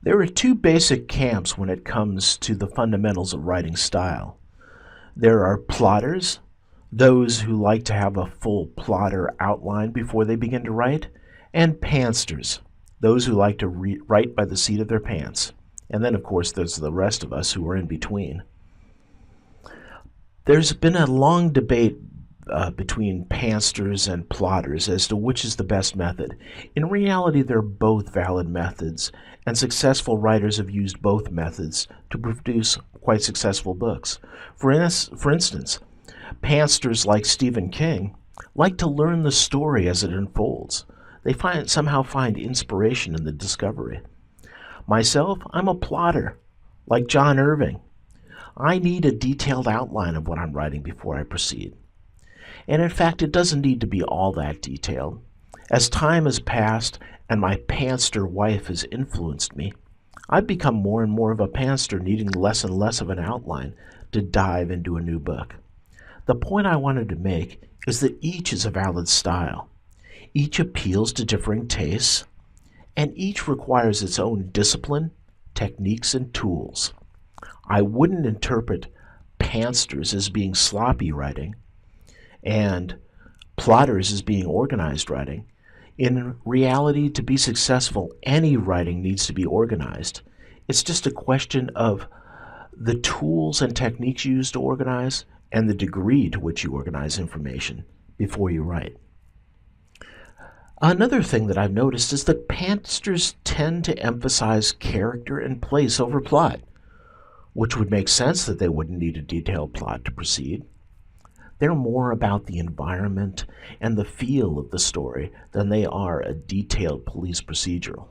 There are two basic camps when it comes to the fundamentals of writing style. There are plotters, those who like to have a full plotter outline before they begin to write, and pantsters, those who like to write by the seat of their pants. And then, of course, there's the rest of us who are in between. There's been a long debate between pantsters and plotters as to which is the best method. In reality, they're both valid methods, and successful writers have used both methods to produce quite successful books. For instance, pantsters like Stephen King like to learn the story as it unfolds. They somehow find inspiration in the discovery. Myself, I'm a plotter, like John Irving. I need a detailed outline of what I'm writing before I proceed. And in fact, it doesn't need to be all that detailed. As time has passed and my pantster wife has influenced me, I've become more and more of a pantster, needing less and less of an outline to dive into a new book. The point I wanted to make is that each is a valid style. Each appeals to differing tastes, and each requires its own discipline, techniques, and tools. I wouldn't interpret pantsters as being sloppy writing and plotters as being organized writing. In reality, to be successful, any writing needs to be organized. It's just a question of the tools and techniques used to organize and the degree to which you organize information before you write. Another thing that I've noticed is that pantsters tend to emphasize character and place over plot, which would make sense that they wouldn't need a detailed plot to proceed. They're more about the environment and the feel of the story than they are a detailed police procedural.